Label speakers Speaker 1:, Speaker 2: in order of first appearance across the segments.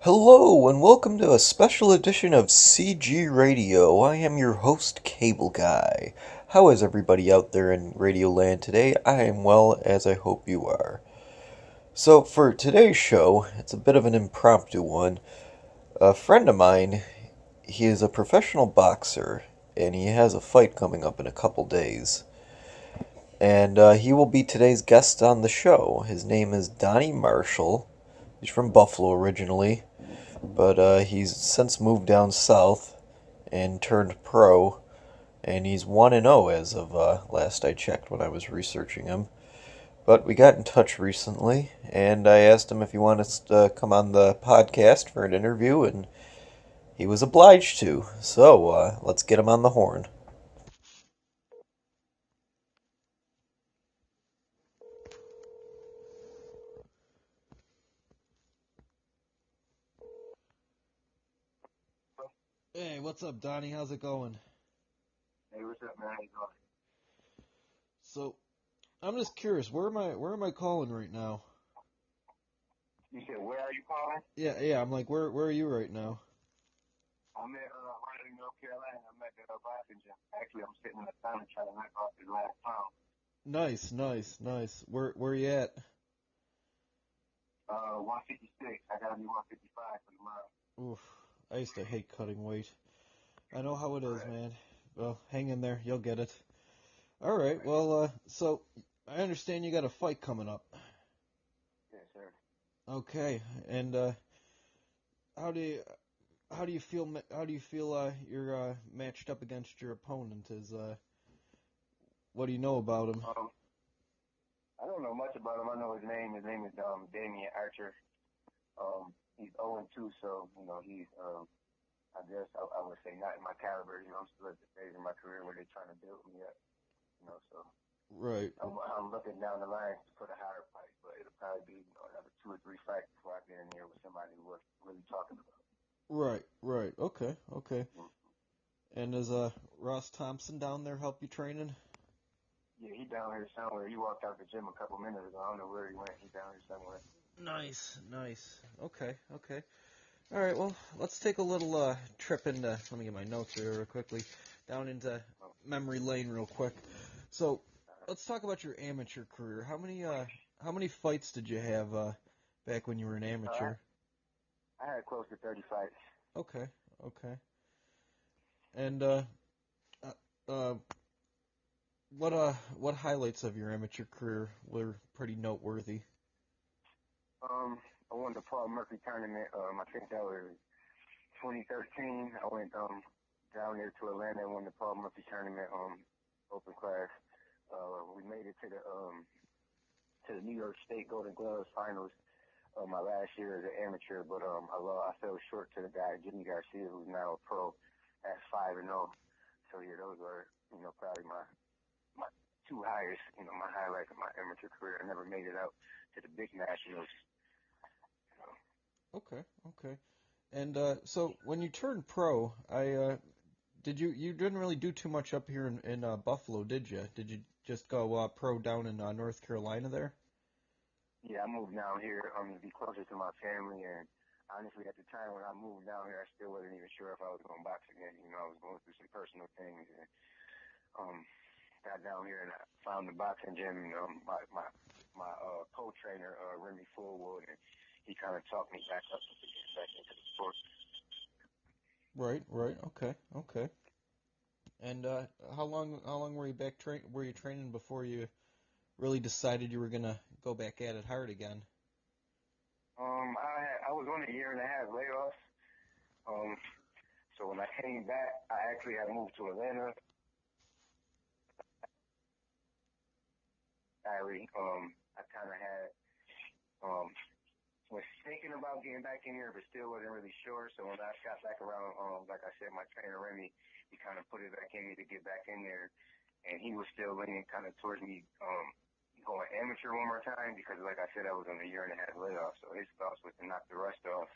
Speaker 1: Hello, and welcome to a special edition of CG Radio. I am your host, Cable Guy. How is everybody out there in Radio Land today? I am well, as I hope you are. So, for today's show, it's a bit of an impromptu one. A friend of mine, he is a professional boxer, and he has a fight coming up in a couple days. And he will be today's guest on the show. His name is Donnie Marshall. He's from Buffalo originally, but he's since moved down south and turned pro, and he's 1-0 as of last I checked when I was researching him. But we got in touch recently, and I asked him if he wanted to come on the podcast for an interview, and he was obliged to. So let's get him on the horn. Hey, what's up, Donnie? How's it going?
Speaker 2: Hey, what's up, man? How you going?
Speaker 1: So, I'm just curious, where am I calling right now?
Speaker 2: You said, where are you calling?
Speaker 1: Yeah, I'm like, where are you right now?
Speaker 2: I'm at Raleigh, North Carolina. I'm at the boxing gym. Actually, I'm sitting in the sauna trying to knock off this last pound.
Speaker 1: Nice. Where you at?
Speaker 2: 156. I gotta be 155 for tomorrow.
Speaker 1: Oof, I used to hate cutting weight. I know how it is,
Speaker 2: Right.
Speaker 1: man. Well, hang in there, you'll get it. All right, well, so I understand you got a fight coming up.
Speaker 2: Yes, sir.
Speaker 1: Okay, and how do you how do you feel you're matched up against your opponent? What do you know about him?
Speaker 2: I don't know much about him. I know his name. His name is Damian Archer. He's 0-2, so he's I guess I would say not in my caliber. I'm still at the phase in my career where they're trying to build me up. So
Speaker 1: Right,
Speaker 2: I'm looking down the line for the higher fight, but it'll probably be another 2 or 3 fights before I get in there with somebody who was really talking about it.
Speaker 1: right. Okay.
Speaker 2: Mm.
Speaker 1: And is Ross Thompson down there help you training?
Speaker 2: Yeah, he down here somewhere. He walked out the gym a couple minutes ago. I don't know where he went. He down here somewhere.
Speaker 1: Nice. Okay. All right, well, let's take a little trip into, let me get my notes here real quickly, down into
Speaker 2: Oh,
Speaker 1: memory lane real quick. So,
Speaker 2: uh,
Speaker 1: let's talk about your amateur career. How many fights did you have back when you were an
Speaker 2: I,
Speaker 1: amateur?
Speaker 2: I had close to 30 fights.
Speaker 1: Okay. And uh, uh, what highlights of your amateur career were pretty noteworthy?
Speaker 2: I won the Paul Murphy tournament. I think that was 2013. I went down there to Atlanta and won the Paul Murphy tournament open class. We made it to the New York State Golden Gloves finals my last year as an amateur, but I fell short to the guy Jimmy Garcia, who's now a pro at 5-0. So yeah, those were probably my two highest, my highlights of my amateur career. I never made it out to the big nationals. So,
Speaker 1: Okay. And so when you turned pro, you didn't really do too much up here in Buffalo, did you? Did you just go pro down in North Carolina there?
Speaker 2: yeah, I moved down here to be closer to my family, and honestly, at the time when I moved down here, I still wasn't even sure if I was going to box again. I was going through some personal things, and um, got down here and I found the boxing gym. My co-trainer Remy Fullwood, and he kind of talked me back up to get back into the sport.
Speaker 1: Right. Okay. And how long were you training before you really decided you were gonna go back at it hard again?
Speaker 2: I was on a year and a half layoff. Um, so when I came back, I actually had moved to Atlanta. I kind of had um was thinking about getting back in here, but still wasn't really sure. So when I got back around, like I said, my trainer Remy, he kind of put it back in me to get back in there, and he was still leaning kind of towards me going amateur one more time because, like I said, I was on a year and a half layoff. So his thoughts was to knock the rust off,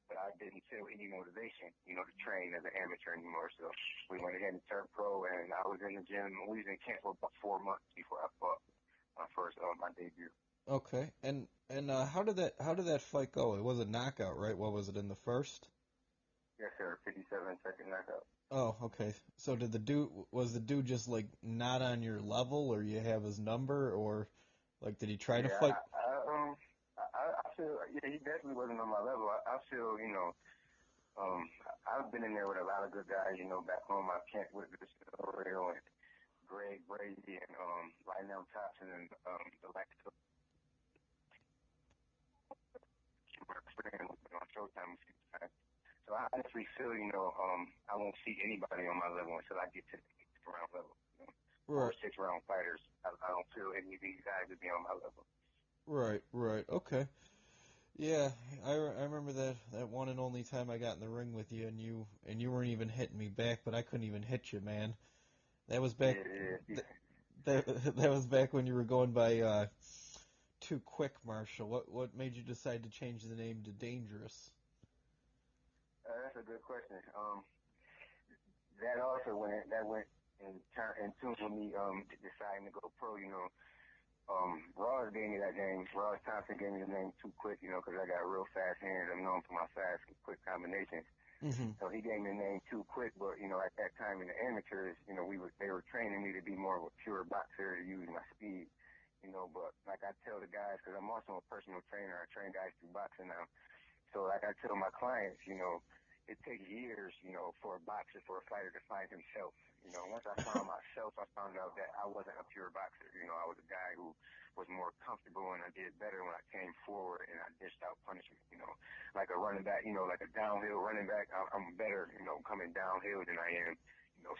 Speaker 2: but I didn't feel any motivation, to train as an amateur anymore. So we went ahead and turned pro, and I was in the gym. We was in camp for about 4 months before I fought my debut.
Speaker 1: Okay. And how did that fight go? It was a knockout, right? What was it in the first?
Speaker 2: Yes, sir. 57-second knockout.
Speaker 1: Oh, okay. So did the dude was the dude just like not on your level, or you have his number, or like did he try to
Speaker 2: Yeah,
Speaker 1: fight?
Speaker 2: I feel, yeah, he definitely wasn't on my level. I feel, I've been in there with a lot of good guys, back home. I can't with this Oreo and Greg Brady and Lionel Thompson and the like on Showtime a few times. So I honestly feel, I won't see anybody on my level until I get to the 6th round level. Or
Speaker 1: Right,
Speaker 2: 6th round fighters. I don't feel any of these guys would be on my level.
Speaker 1: right. Okay. Yeah, I remember that one and only time I got in the ring with you, and you weren't even hitting me back, but I couldn't even hit you, man. That was back
Speaker 2: Yeah, yeah,
Speaker 1: th
Speaker 2: yeah.
Speaker 1: that was back when you were going by Too Quick, Marshall. What made you decide to change the name to Dangerous?
Speaker 2: That's a good question. That also went in tune with me deciding to go pro. Ross gave me that name. Ross Thompson gave me the name Too Quick. Because I got real fast hands. I'm known for my fast, quick combinations.
Speaker 1: Mm-hmm.
Speaker 2: So he gave me the name Too Quick. But at that time in the amateurs, they were training me to be more of a pure boxer to use my speed. But like I tell the guys, because I'm also a personal trainer. I train guys through boxing now. So like I tell my clients, it takes years, for a boxer, for a fighter to find himself. Once I found myself, I found out that I wasn't a pure boxer. I was a guy who was more comfortable and I did better when I came forward and I dished out punishment. Like a running back, like a downhill running back, I'm better, coming downhill than I am,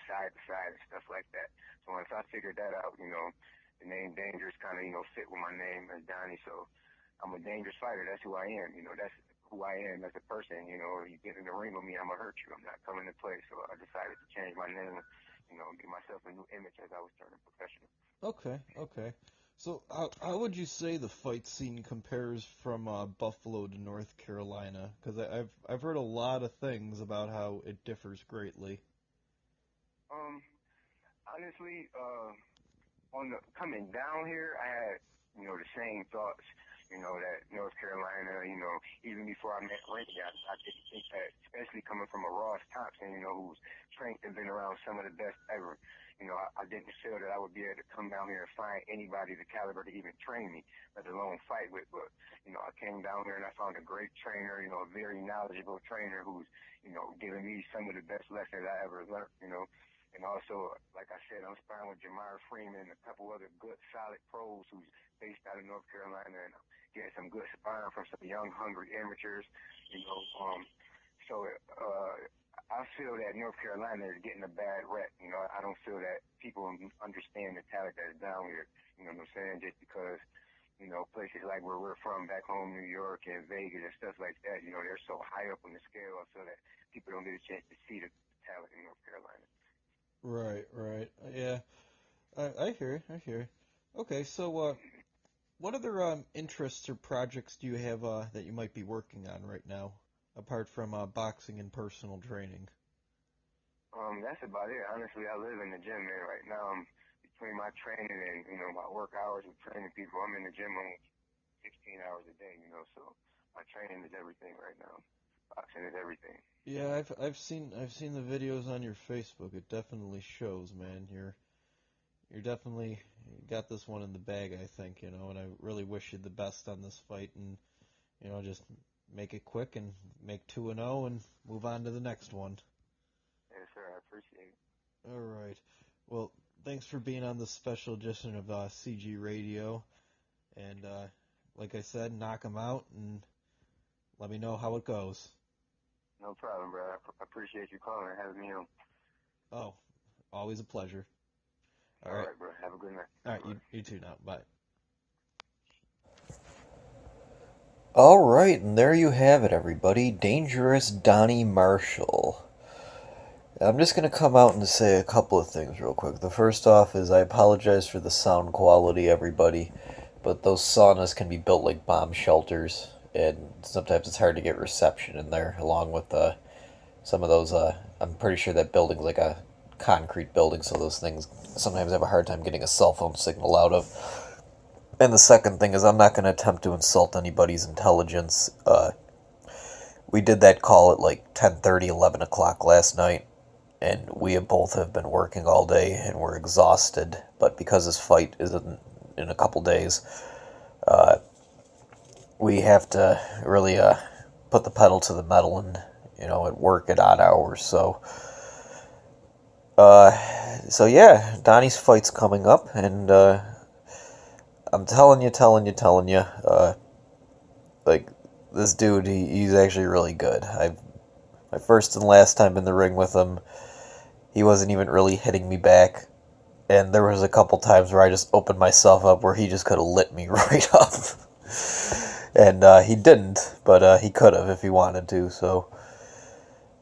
Speaker 2: side to side and stuff like that. So once I figured that out, the name Dangerous kind of, fit with my name as Donnie. So I'm a dangerous fighter. That's who I am. That's who I am as a person. You get in the ring with me, I'm gonna hurt you. I'm not coming to play. So I decided to change my name. Give myself a new image as I was turning professional.
Speaker 1: Okay. So how would you say the fight scene compares from Buffalo to North Carolina? Because I've heard a lot of things about how it differs greatly.
Speaker 2: Um, honestly, on the coming down here, I had the same thoughts. That North Carolina. Even before I met Randy, I didn't think that, especially coming from a Ross Thompson, who's trained and been around some of the best ever. I didn't feel that I would be able to come down here and find anybody the caliber to even train me, let alone fight with. But I came down here and I found a great trainer. A very knowledgeable trainer who's giving me some of the best lessons I ever learned. And also, like I said, I'm sparring with Jamar Freeman and a couple other good, solid pros who's based out of North Carolina, and I'm getting some good sparring from some young, hungry amateurs. You know, um, so I feel that North Carolina is getting a bad rep. I don't feel that people understand the talent that's down here. You know what I'm saying? Just because places like where we're from, back home, New York and Vegas and stuff like that, they're so high up on the scale. I feel that people don't get a chance to see the talent in North Carolina.
Speaker 1: Right. Yeah, I hear you. I hear you. Okay, so what other interests or projects do you have that you might be working on right now, apart from boxing and personal training?
Speaker 2: That's about it. Honestly, I live in the gym, man. Right now, between my training and my work hours with training people, I'm in the gym almost 16 hours a day. So my training is everything right now. Boxing is everything.
Speaker 1: Yeah, I've seen the videos on your Facebook. It definitely shows, man. You're definitely got this one in the bag, I think, and I really wish you the best on this fight and just make it quick and make 2-0 and move on to the next one.
Speaker 2: Yes, sir. I appreciate it.
Speaker 1: All right. Well, thanks for being on this special edition of CG Radio. And like I said, knock 'em out and let me know how it goes.
Speaker 2: No problem, bro. I appreciate you calling and having me on.
Speaker 1: Oh, always a pleasure. All
Speaker 2: All
Speaker 1: right.
Speaker 2: right, bro. Have a good night.
Speaker 1: All right.
Speaker 2: Bye.
Speaker 1: You too now. Bye. All right, and there you have it, everybody. Dangerous Donnie Marshall. I'm just going to come out and say a couple of things real quick. The first off is I apologize for the sound quality, everybody, but those saunas can be built like bomb shelters, and sometimes it's hard to get reception in there, along with some of those. I'm pretty sure that building's like a concrete building, so those things sometimes have a hard time getting a cell phone signal out of. And the second thing is I'm not going to attempt to insult anybody's intelligence. We did that call at like 10:30, 11 o'clock last night, and we both have been working all day, and we're exhausted. But because this fight is in a couple days, we have to really put the pedal to the metal and, at work at odd hours. So yeah, Donnie's fight's coming up, and I'm telling you, like, this dude, he's actually really good. My first and last time in the ring with him, he wasn't even really hitting me back, and there was a couple times where I just opened myself up where he just could have lit me right up. And he didn't, but he could have if he wanted to, so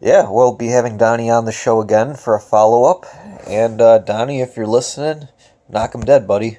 Speaker 1: yeah, we'll be having Donnie on the show again for a follow-up, and Donnie, if you're listening, knock him dead, buddy.